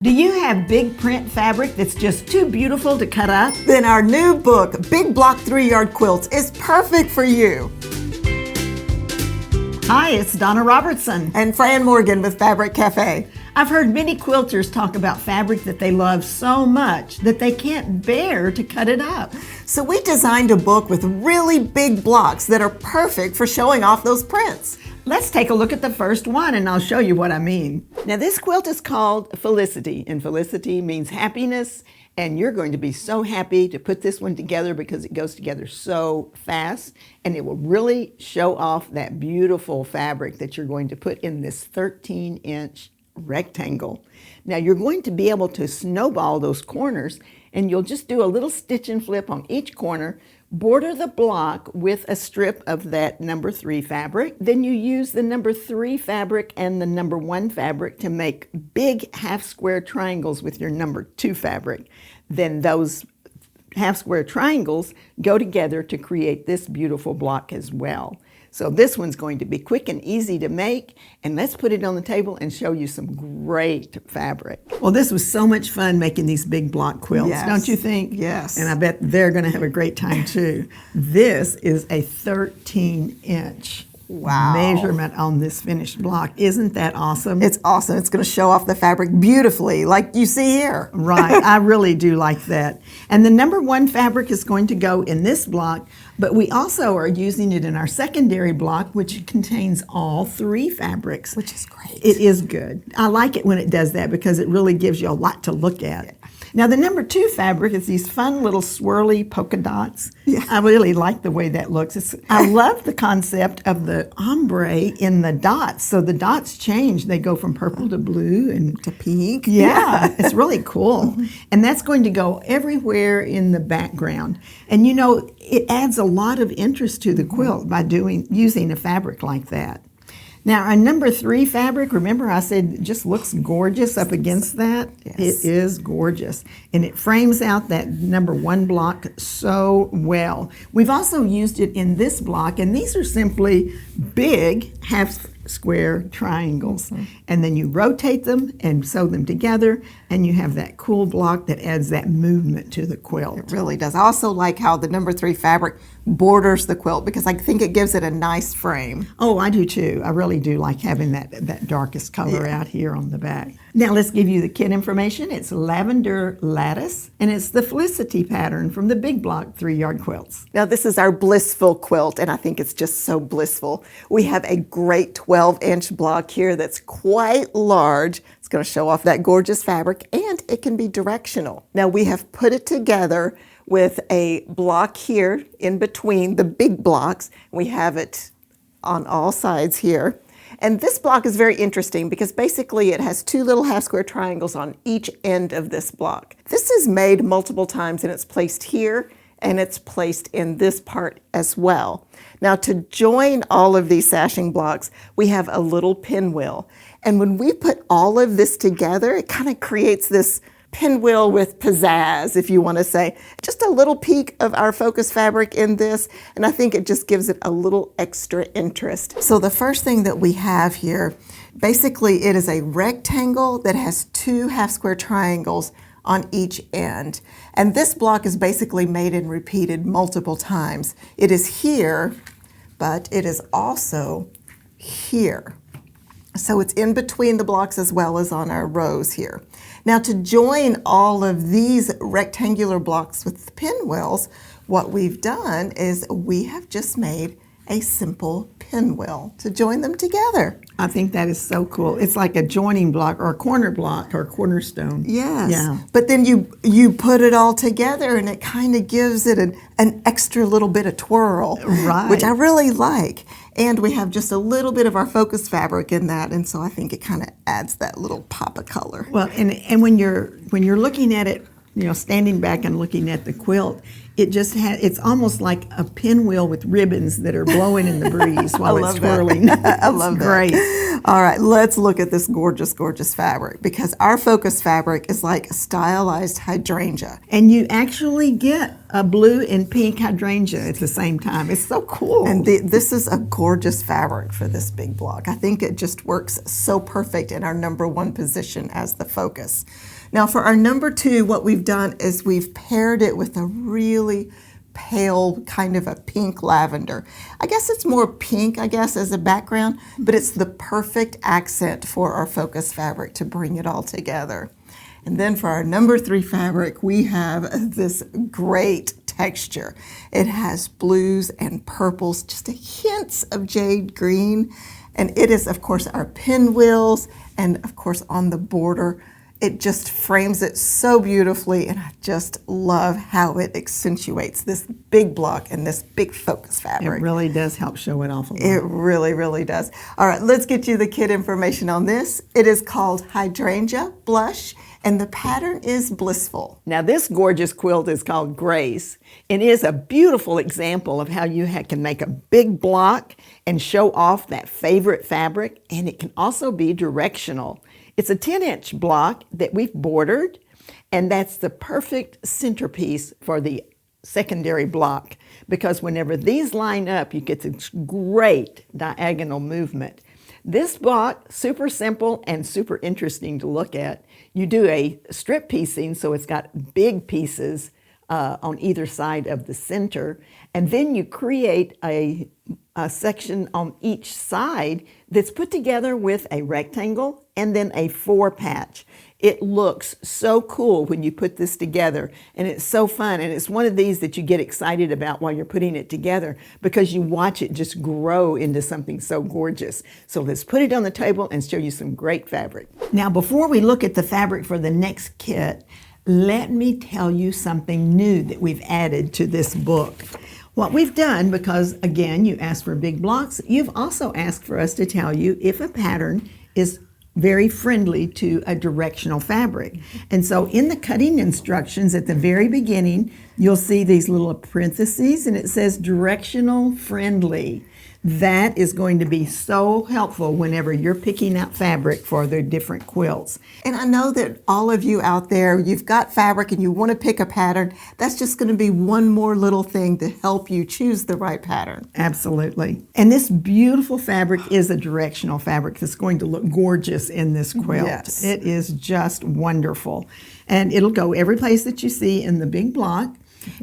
Do you have big print fabric that's just too beautiful to cut up? Then our new book, Big Block 3-Yard Quilts, is perfect for you. Hi, it's Donna Robertson. And Fran Morgan with Fabric Café. I've heard many quilters talk about fabric that they love so much that they can't bear to cut it up. So we designed a book with really big blocks that are perfect for showing off those prints. Let's take a look at the first one and I'll show you what I mean. Now this quilt is called Felicity, and Felicity means happiness, and you're going to be so happy to put this one together because it goes together so fast, and it will really show off that beautiful fabric that you're going to put in this 13-inch rectangle. Now you're going to be able to snowball those corners, and you'll just do a little stitch and flip on each corner. Border the block with a strip of that number 3 fabric. Then you use the number 3 fabric and the number 1 fabric to make big half square triangles with your number 2 fabric. Then those half square triangles go together to create this beautiful block as well. So this one's going to be quick and easy to make, and let's put it on the table and show you some great fabric. Well, this was so much fun making these big block quilts, Yes. don't you think? Yes. And I bet they're going to have a great time too. This is a 13-inch Wow. measurement on this finished block. Isn't that awesome? It's awesome. It's going to show off the fabric beautifully, like you see here. Right, I really do like that. And the number 1 fabric is going to go in this block, but we also are using it in our secondary block, which contains all 3 fabrics. Which is great. It is good. I like it when it does that because it really gives you a lot to look at. Yeah. Now the number 2 fabric is these fun little swirly polka dots. Yeah. I really like the way that looks. I love the concept of the ombre in the dots. So the dots change. They go from purple to blue and To pink. yeah, it's really cool. And that's going to go everywhere in the background. And you know, it adds a lot of interest to the quilt by using a fabric like that. Now, our number 3 fabric, remember I said it just looks gorgeous up against that? Yes. It is gorgeous. And it frames out that number 1 block so well. We've also used it in this block, and these are simply big half square triangles. And then you rotate them and sew them together, and you have that cool block that adds that movement to the quilt. It really does. I also like how the number 3 fabric borders the quilt because I think it gives it a nice frame. Oh, I do too. I really do like having that darkest color out here on the back. Now let's give you the kit information. It's Lavender Lattice, and it's the Felicity pattern from the Big Block 3-Yard Quilts. Now this is our Blissful quilt, and I think it's just so blissful. We have a great 12-inch block here that's quite large. It's going to show off that gorgeous fabric, and it can be directional. Now we have put it together with a block here in between the big blocks. We have it on all sides here. And this block is very interesting because basically it has 2 little half square triangles on each end of this block. This is made multiple times, and it's placed here and it's placed in this part as well. Now to join all of these sashing blocks, we have a little pinwheel. And when we put all of this together, it kind of creates this pinwheel with pizzazz, if you want to say. Just a little peek of our focus fabric in this, and I think it just gives it a little extra interest. So the first thing that we have here, basically it is a rectangle that has 2 half square triangles on each end. And this block is basically made and repeated multiple times. It is here, but it is also here. So it's in between the blocks as well as on our rows here. Now to join all of these rectangular blocks with the pinwheels, what we've done is we have just made a simple pinwheel to join them together. I think that is so cool. It's like a joining block or a corner block or a cornerstone. Yes. Yeah. But then you put it all together and it kind of gives it an extra little bit of twirl, Right. which I really like. And we have just a little bit of our focus fabric in that, and so I think it kind of adds that little pop of color. Well, and when you're looking at it, you know, standing back and looking at the quilt, It just it's almost like a pinwheel with ribbons that are blowing in the breeze while it's swirling. I love that. Great. All right, let's look at this gorgeous, gorgeous fabric, because our focus fabric is like a stylized hydrangea. And you actually get a blue and pink hydrangea at the same time. It's so cool. And this is a gorgeous fabric for this big block. I think it just works so perfect in our number one position as the focus. Now for our number two, what we've done is we've paired it with a really pale kind of a pink lavender. I guess it's more pink, as a background, but it's the perfect accent for our focus fabric to bring it all together. And then for our number three fabric, we have this great texture. It has blues and purples, just a hints of jade green. And it is, of course, our pinwheels, and of course on the border. It just frames it so beautifully, and I just love how it accentuates this big block and this big focus fabric. It really does help show it off a lot. It really, really does. All right, let's get you the kit information on this. It is called Hydrangea Blush, and the pattern is Blissful. Now this gorgeous quilt is called Grace, and it is a beautiful example of how you can make a big block and show off that favorite fabric, and it can also be directional. It's a 10-inch block that we've bordered, and that's the perfect centerpiece for the secondary block, because whenever these line up, you get this great diagonal movement. This block, super simple and super interesting to look at. You do a strip piecing, so it's got big pieces on either side of the center, and then you create a section on each side that's put together with a rectangle and then a 4-patch. It looks so cool when you put this together, and it's so fun, and it's one of these that you get excited about while you're putting it together because you watch it just grow into something so gorgeous. So let's put it on the table and show you some great fabric. Now before we look at the fabric for the next kit, let me tell you something new that we've added to this book. What we've done, because again, you asked for big blocks, you've also asked for us to tell you if a pattern is very friendly to a directional fabric. And so in the cutting instructions at the very beginning, you'll see these little parentheses, and it says directional friendly. That is going to be so helpful whenever you're picking out fabric for the different quilts. And I know that all of you out there, you've got fabric and you want to pick a pattern. That's just going to be one more little thing to help you choose the right pattern. Absolutely. And this beautiful fabric is a directional fabric that's going to look gorgeous in this quilt. Yes. It is just wonderful. And it'll go every place that you see in the big block.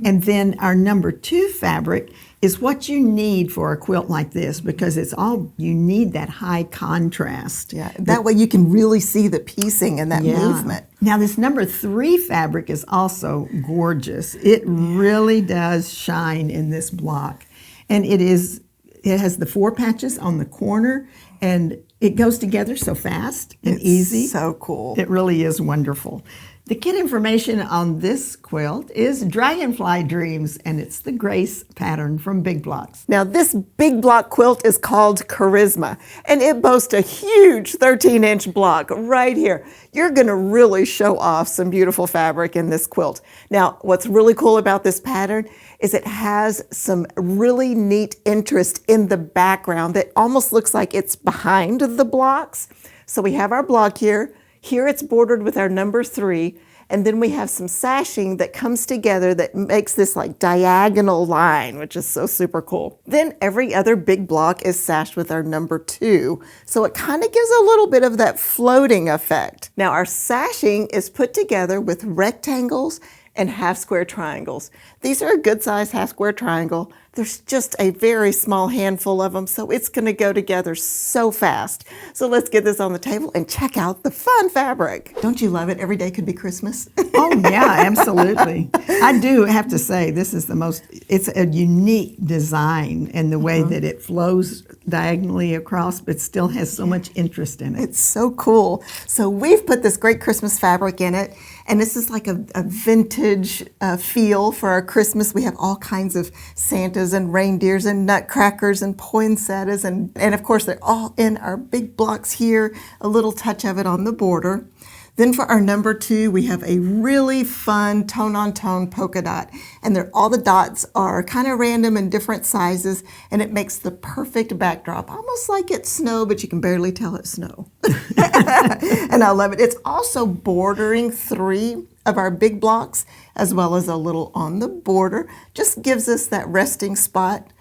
And then our number 2 fabric is what you need for a quilt like this, because you need that high contrast. Yeah, that way you can really see the piecing and that movement. Now this number 3 fabric is also gorgeous. It really does shine in this block. And it has the 4 patches on the corner, and it goes together so fast and easy. So cool. It really is wonderful. The kit information on this quilt is Dragonfly Dreams, and it's the Grace pattern from Big Blocks. Now this big block quilt is called Charisma, and it boasts a huge 13-inch block right here. You're going to really show off some beautiful fabric in this quilt. Now what's really cool about this pattern is it has some really neat interest in the background that almost looks like it's behind the blocks. So we have our block here. Here it's bordered with our number 3, and then we have some sashing that comes together that makes this like diagonal line, which is so super cool. Then every other big block is sashed with our number 2, so it kind of gives a little bit of that floating effect. Now our sashing is put together with rectangles and half square triangles. These are a good size half square triangle. There's just a very small handful of them, so it's gonna go together so fast. So let's get this on the table and check out the fun fabric. Don't you love it? Every day could be Christmas. Oh yeah, absolutely. I do have to say it's a unique design in the way that it flows diagonally across, but still has so much interest in it. It's so cool. So we've put this great Christmas fabric in it, and this is like a vintage feel for our Christmas. We have all kinds of Santas and reindeers and nutcrackers and poinsettias, and of course they're all in our big blocks here, a little touch of it on the border. Then for our number 2, we have a really fun tone-on-tone polka dot. And all the dots are kind of random and different sizes, and it makes the perfect backdrop, almost like it's snow, but you can barely tell it's snow. And I love it. It's also bordering 3 of our big blocks, as well as a little on the border. Just gives us that resting spot.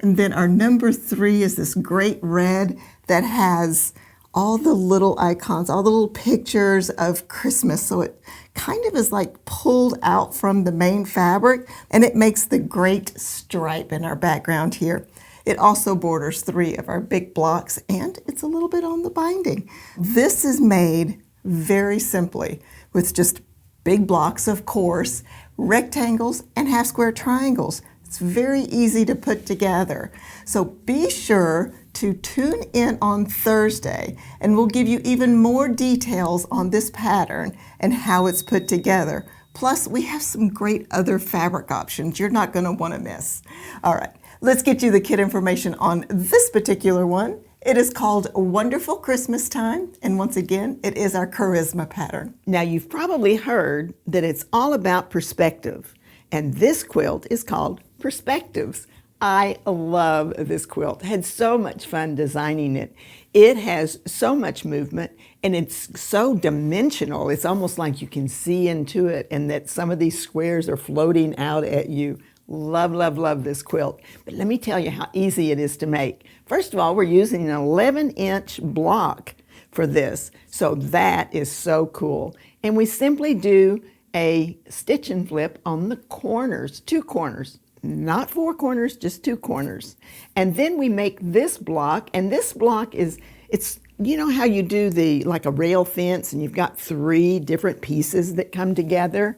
And then our number 3 is this great red that has all the little icons, all the little pictures of Christmas. So it kind of is like pulled out from the main fabric, and it makes the great stripe in our background here. It also borders 3 of our big blocks, and it's a little bit on the binding. This is made very simply with just big blocks, of course, rectangles, and half square triangles. It's very easy to put together. So be sure to tune in on Thursday, and we'll give you even more details on this pattern and how it's put together. Plus, we have some great other fabric options you're not going to want to miss. All right, let's get you the kit information on this particular one. It is called Wonderful Christmastime, and once again, it is our Charisma pattern. Now, you've probably heard that it's all about perspective, and this quilt is called Perspectives. I love this quilt. I had so much fun designing it. It has so much movement, and it's so dimensional. It's almost like you can see into it, and that some of these squares are floating out at you. Love, love, love this quilt. But let me tell you how easy it is to make. First of all, we're using an 11-inch block for this, so that is so cool. And we simply do a stitch and flip on the corners, 2 corners. Not 4 corners, just 2 corners. And then we make this block, and this block is, it's, you know how you do like a rail fence and you've got 3 different pieces that come together?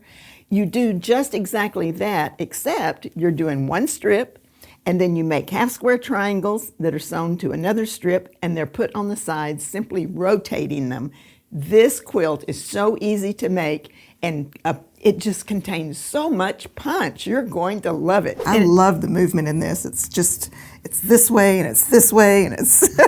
You do just exactly that, except you're doing 1 strip, and then you make half square triangles that are sewn to another strip, and they're put on the sides, simply rotating them. This quilt is so easy to make, and it just contains so much punch. You're going to love it. I love the movement in this. It's just, it's this way and it's this way and it's...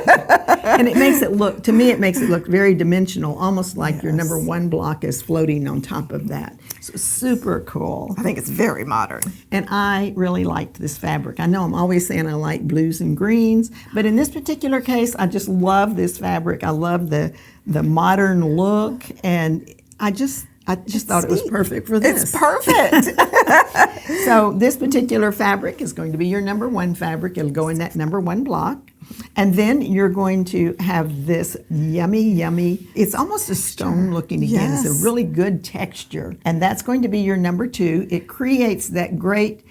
And it makes it look, to me, it makes it look very dimensional, almost like your number 1 block is floating on top of that. So super cool. I think it's very modern. And I really liked this fabric. I know I'm always saying I like blues and greens, but in this particular case, I just love this fabric. I love the modern look, and I just thought it was perfect for this. It's perfect. So this particular fabric is going to be your number 1 fabric. It'll go in that number 1 block. And then you're going to have this yummy, it's almost a stone looking again. Yes. It's a really good texture. And that's going to be your number 2. It creates that great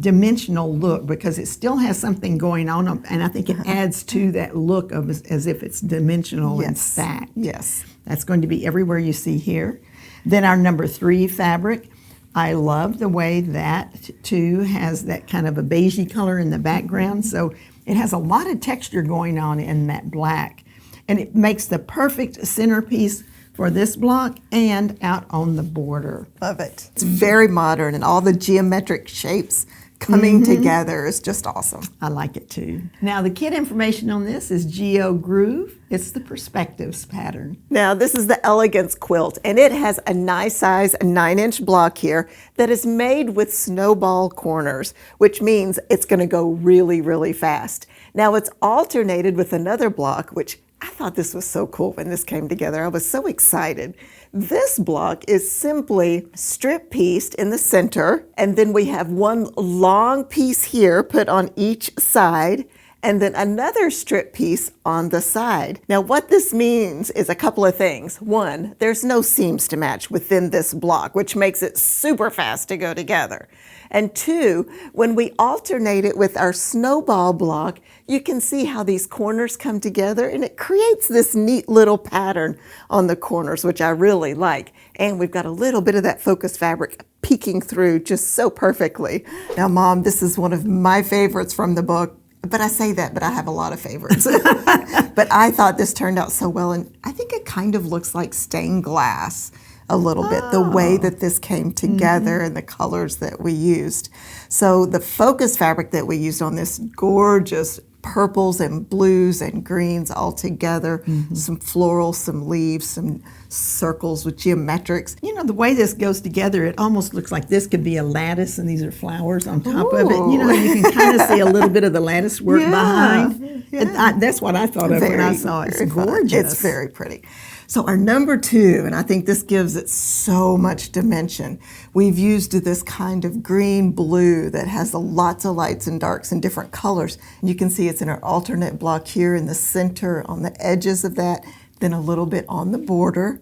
dimensional look because it still has something going on, and I think it adds to that look of as if it's dimensional and stacked. Yes. That's going to be everywhere you see here. Then our number 3 fabric, I love the way that too has that kind of a beigey color in the background. So it has a lot of texture going on in that black, and it makes the perfect centerpiece for this block and out on the border. Love it. It's very modern, and all the geometric shapes coming together is just awesome. I like it too. Now the kit information on this is Geo Groove. It's the Perspectives pattern. Now this is the Elegance quilt, and it has a nice size 9-inch block here that is made with snowball corners, which means it's going to go really, really fast. Now it's alternated with another block, which I thought this was so cool when this came together. I was so excited. This block is simply strip pieced in the center, and then we have 1 long piece here put on each side, and then another strip piece on the side. Now what this means is a couple of things. 1, there's no seams to match within this block, which makes it super fast to go together. And 2, when we alternate it with our snowball block, you can see how these corners come together, and it creates this neat little pattern on the corners, which I really like. And we've got a little bit of that focus fabric peeking through just so perfectly. Now, Mom, this is one of my favorites from the book. But I say that, but I have a lot of favorites. But I thought this turned out so well, and I think it kind of looks like stained glass a little bit, the way that this came together and the colors that we used. So the focus fabric that we used on this gorgeous purples and blues and greens all together, some florals, some leaves, some circles with geometrics. You know, the way this goes together, it almost looks like this could be a lattice and these are flowers on top of it. You know, you can kind of see a little bit of the lattice work behind. Yeah. That's what I thought of when I saw it. It's gorgeous. It's very pretty. So our number 2, and I think this gives it so much dimension, we've used this kind of green blue that has lots of lights and darks and different colors. And you can see it's in our alternate block here in the center on the edges of that, then a little bit on the border.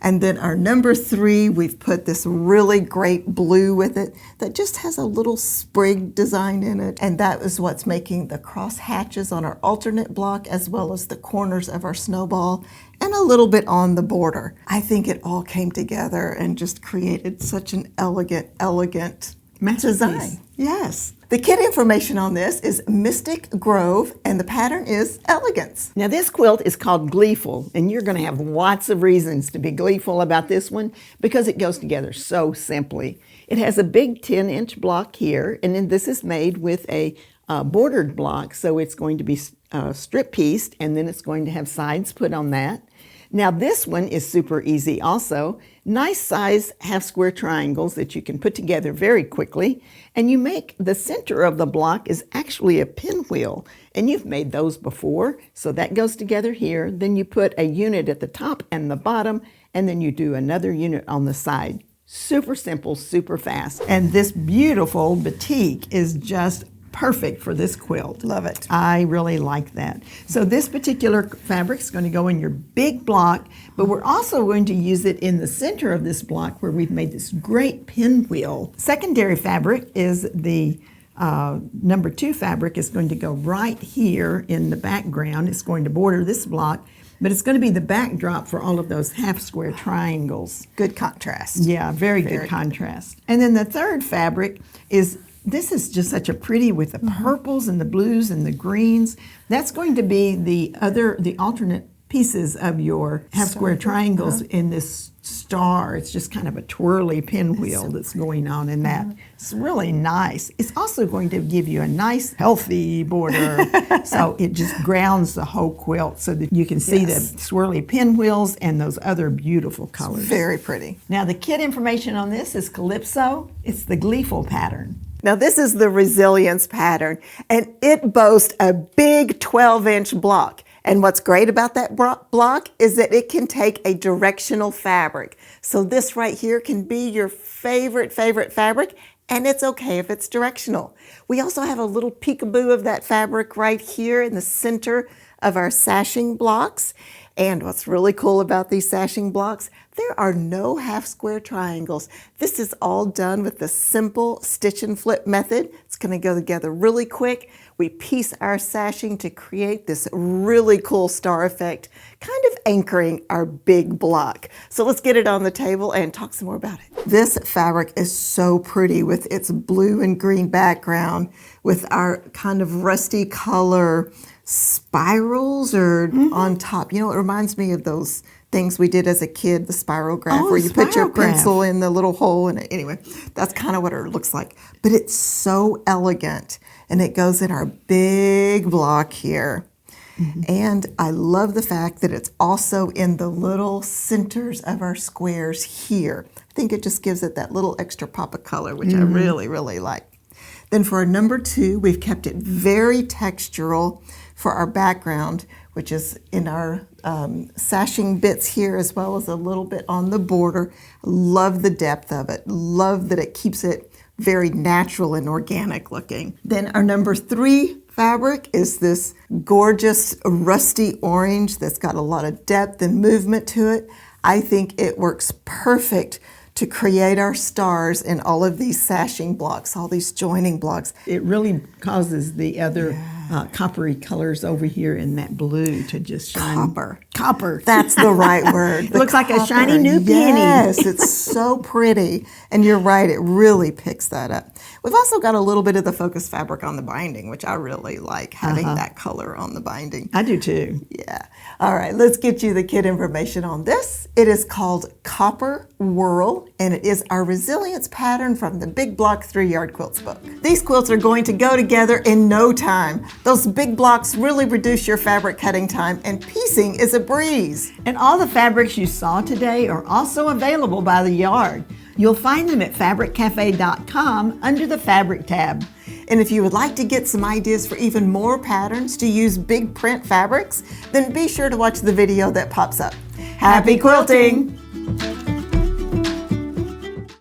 And then our number 3, we've put this really great blue with it that just has a little sprig design in it. And that is what's making the cross hatches on our alternate block as well as the corners of our snowball and a little bit on the border. I think it all came together and just created such an elegant design. Yes. The kit information on this is Mystic Grove, and the pattern is Elegance. Now this quilt is called Gleeful, and you're going to have lots of reasons to be gleeful about this one because it goes together so simply. It has a big 10-inch block here, and then this is made with a bordered block, so it's going to be strip-pieced, and then it's going to have sides put on that. Now this one is super easy also. Nice size half-square triangles that you can put together very quickly. And you make the center of the block is actually a pinwheel. And you've made those before. So that goes together here. Then you put a unit at the top and the bottom. And then you do another unit on the side. Super simple, super fast. And this beautiful batik is just perfect for this quilt. Love it. I really like that. So this particular fabric is going to go in your big block, but we're also going to use it in the center of this block where we've made this great pinwheel. Secondary fabric is the number 2 fabric is going to go right here in the background. It's going to border this block, but it's going to be the backdrop for all of those half-square triangles. Good contrast. Yeah, very good contrast. And then the third fabric is this is just such a pretty with the purples and the blues and the greens. That's going to be the alternate pieces of your half-square triangles in this star. It's just kind of a twirly pinwheel that's going on in that. It's really nice. It's also going to give you a nice, healthy border. So it just grounds the whole quilt so that you can see the swirly pinwheels and those other beautiful colors. Very pretty. Now the kit information on this is Calypso. It's the Gleeful pattern. Now this is the Resilience pattern, and it boasts a big 12-inch block. And what's great about that block is that it can take a directional fabric. So this right here can be your favorite fabric, and it's okay if it's directional. We also have a little peekaboo of that fabric right here in the center of our sashing blocks. And what's really cool about these sashing blocks, there are no half-square triangles. This is all done with the simple stitch and flip method. It's going to go together really quick. We piece our sashing to create this really cool star effect, kind of anchoring our big block. So let's get it on the table and talk some more about it. This fabric is so pretty with its blue and green background, with our kind of rusty color spirals or on top. You know, it reminds me of those things we did as a kid, the spiral graph, where you put your pencil in the little hole. And anyway, that's kind of what it looks like. But it's so elegant, and it goes in our big block here. And I love the fact that it's also in the little centers of our squares here. I think it just gives it that little extra pop of color, which I really, really like. Then for our number 2, we've kept it very textural for our background, which is in our sashing bits here as well as a little bit on the border. Love the depth of it. Love that it keeps it very natural and organic looking. Then our number 3 fabric is this gorgeous rusty orange that's got a lot of depth and movement to it. I think it works perfect to create our stars in all of these sashing blocks, all these joining blocks. It really causes the other coppery colors over here in that blue to just shine. Copper. That's the right word. It looks like a shiny new penny. Yes, it's so pretty. And you're right, it really picks that up. We've also got a little bit of the focus fabric on the binding, which I really like, having that color on the binding. I do too. Yeah. All right, let's get you the kit information on this. It is called Copper Whirl, and it is our Resilience pattern from the Big Block 3-Yard Quilts book. These quilts are going to go together in no time. Those big blocks really reduce your fabric cutting time, and piecing is a breeze. And all the fabrics you saw today are also available by the yard. You'll find them at fabriccafe.com under the Fabric tab. And if you would like to get some ideas for even more patterns to use big print fabrics, then be sure to watch the video that pops up. Happy quilting!